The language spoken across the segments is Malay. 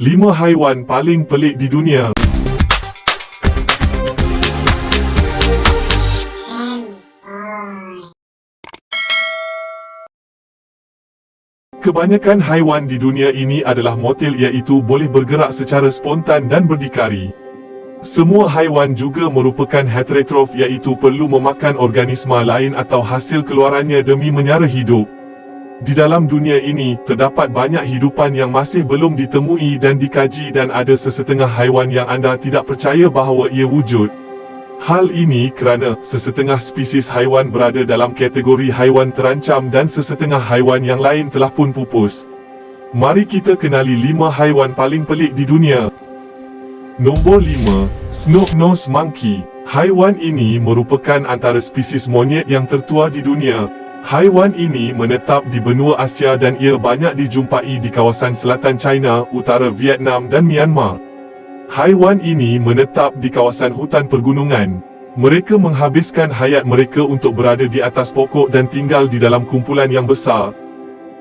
5 haiwan paling pelik di dunia. Kebanyakan haiwan di dunia ini adalah motil, iaitu boleh bergerak secara spontan dan berdikari. Semua haiwan juga merupakan heterotrof, iaitu perlu memakan organisma lain atau hasil keluarannya demi menyara hidup. Di dalam dunia ini, terdapat banyak hidupan yang masih belum ditemui dan dikaji, dan ada sesetengah haiwan yang anda tidak percaya bahawa ia wujud. Hal ini kerana sesetengah spesies haiwan berada dalam kategori haiwan terancam dan sesetengah haiwan yang lain telah pun pupus. Mari kita kenali 5 haiwan paling pelik di dunia. Nombor 5, Snub-nosed monkey. Haiwan ini merupakan antara spesies monyet yang tertua di dunia. Haiwan ini menetap di benua Asia dan ia banyak dijumpai di kawasan selatan China, utara Vietnam dan Myanmar. Haiwan ini menetap di kawasan hutan pergunungan. Mereka menghabiskan hayat mereka untuk berada di atas pokok dan tinggal di dalam kumpulan yang besar.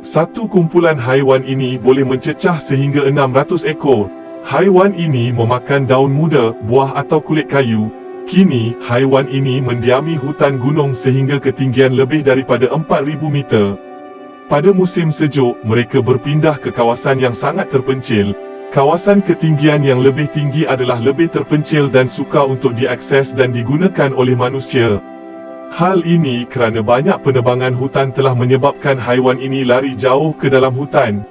Satu kumpulan haiwan ini boleh mencecah sehingga 600 ekor. Haiwan ini memakan daun muda, buah atau kulit kayu. Kini, haiwan ini mendiami hutan gunung sehingga ketinggian lebih daripada 4,000 meter. Pada musim sejuk, mereka berpindah ke kawasan yang sangat terpencil. Kawasan ketinggian yang lebih tinggi adalah lebih terpencil dan sukar untuk diakses dan digunakan oleh manusia. Hal ini kerana banyak penebangan hutan telah menyebabkan haiwan ini lari jauh ke dalam hutan.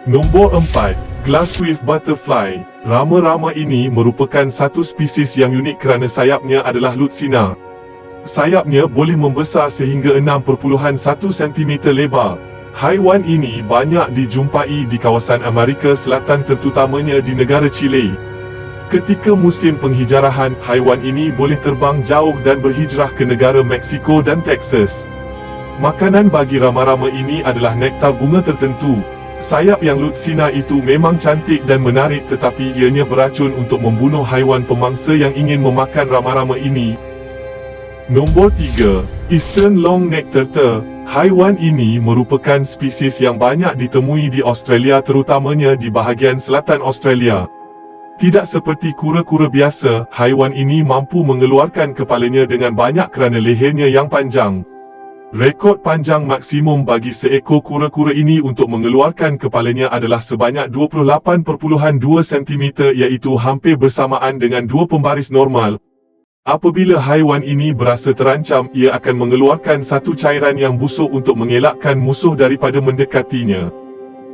Nombor 4, Glasswing butterfly. Rama-rama ini merupakan satu spesies yang unik kerana sayapnya adalah lutsina. Sayapnya boleh membesar sehingga 6.1 cm lebar. Haiwan ini banyak dijumpai di kawasan Amerika Selatan, terutamanya di negara Chile. Ketika musim penghijrahan, haiwan ini boleh terbang jauh dan berhijrah ke negara Meksiko dan Texas. Makanan bagi rama-rama ini adalah nektar bunga tertentu. Sayap yang lutsina itu memang cantik dan menarik, tetapi ianya beracun untuk membunuh haiwan pemangsa yang ingin memakan rama-rama ini. Nombor 3, Eastern long-necked turtle. Haiwan ini merupakan spesies yang banyak ditemui di Australia, terutamanya di bahagian selatan Australia. Tidak seperti kura-kura biasa, haiwan ini mampu mengeluarkan kepalanya dengan banyak kerana lehernya yang panjang. Rekod panjang maksimum bagi seekor kura-kura ini untuk mengeluarkan kepalanya adalah sebanyak 28.2 cm, iaitu hampir bersamaan dengan 2 pembaris normal. Apabila haiwan ini berasa terancam, ia akan mengeluarkan satu cairan yang busuk untuk mengelakkan musuh daripada mendekatinya.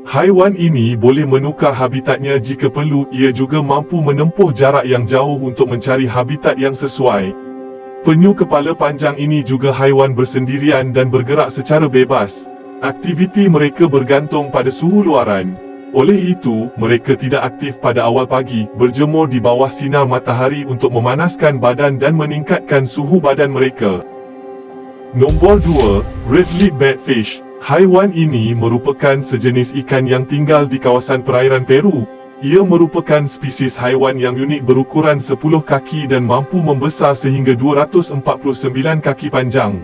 Haiwan ini boleh menukar habitatnya jika perlu. Ia juga mampu menempuh jarak yang jauh untuk mencari habitat yang sesuai. Penyu kepala panjang ini juga haiwan bersendirian dan bergerak secara bebas. Aktiviti mereka bergantung pada suhu luaran. Oleh itu, mereka tidak aktif pada awal pagi, berjemur di bawah sinar matahari untuk memanaskan badan dan meningkatkan suhu badan mereka. Nombor 2, Red-lip batfish. Haiwan ini merupakan sejenis ikan yang tinggal di kawasan perairan Peru. Ia merupakan spesies haiwan yang unik, berukuran 10 kaki dan mampu membesar sehingga 249 kaki panjang.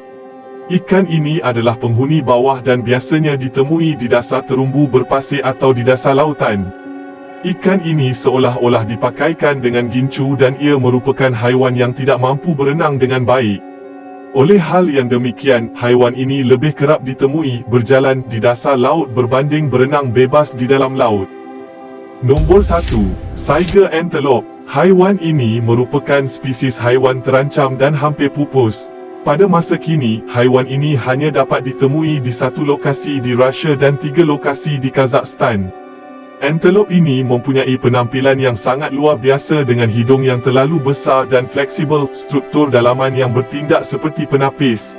Ikan ini adalah penghuni bawah dan biasanya ditemui di dasar terumbu berpasir atau di dasar lautan. Ikan ini seolah-olah dipakaikan dengan gincu dan ia merupakan haiwan yang tidak mampu berenang dengan baik. Oleh hal yang demikian, haiwan ini lebih kerap ditemui berjalan di dasar laut berbanding berenang bebas di dalam laut. Nombor 1, Saiga antelope. Haiwan ini merupakan spesies haiwan terancam dan hampir pupus. Pada masa kini, haiwan ini hanya dapat ditemui di 1 lokasi di Rusia dan 3 lokasi di Kazakhstan. Antelope ini mempunyai penampilan yang sangat luar biasa dengan hidung yang terlalu besar dan fleksibel, struktur dalaman yang bertindak seperti penapis.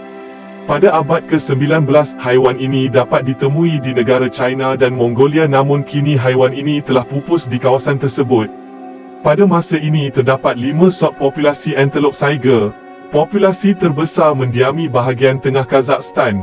Pada abad ke-19, haiwan ini dapat ditemui di negara China dan Mongolia, namun kini haiwan ini telah pupus di kawasan tersebut. Pada masa ini terdapat 5 subpopulasi antelope saiga. Populasi terbesar mendiami bahagian tengah Kazakhstan.